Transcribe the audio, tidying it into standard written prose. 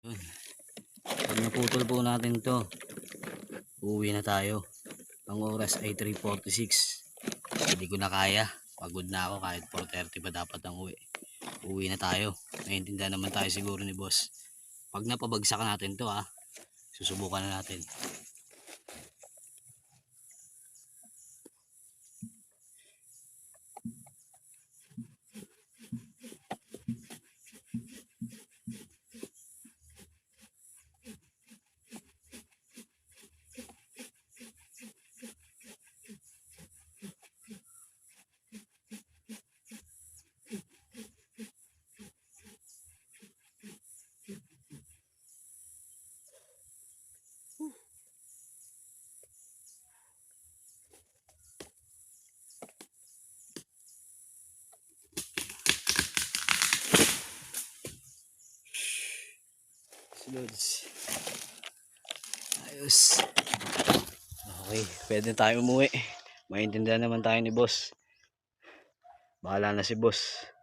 Yun. Pag naputol po natin to, uuwi na tayo. Ang oras ay 3:46. Hindi ko na kaya, pagod na ako. Kahit 4:30 pa dapat ang uwi. Uuwi na tayo. Naiintindihan naman tayo siguro ni boss. Pag napabagsak natin to, susubukan na natin. Lods. Ayos. Okay, pwede tayo umuwi. Maintindihan naman tayo ni boss. Bahala na si boss.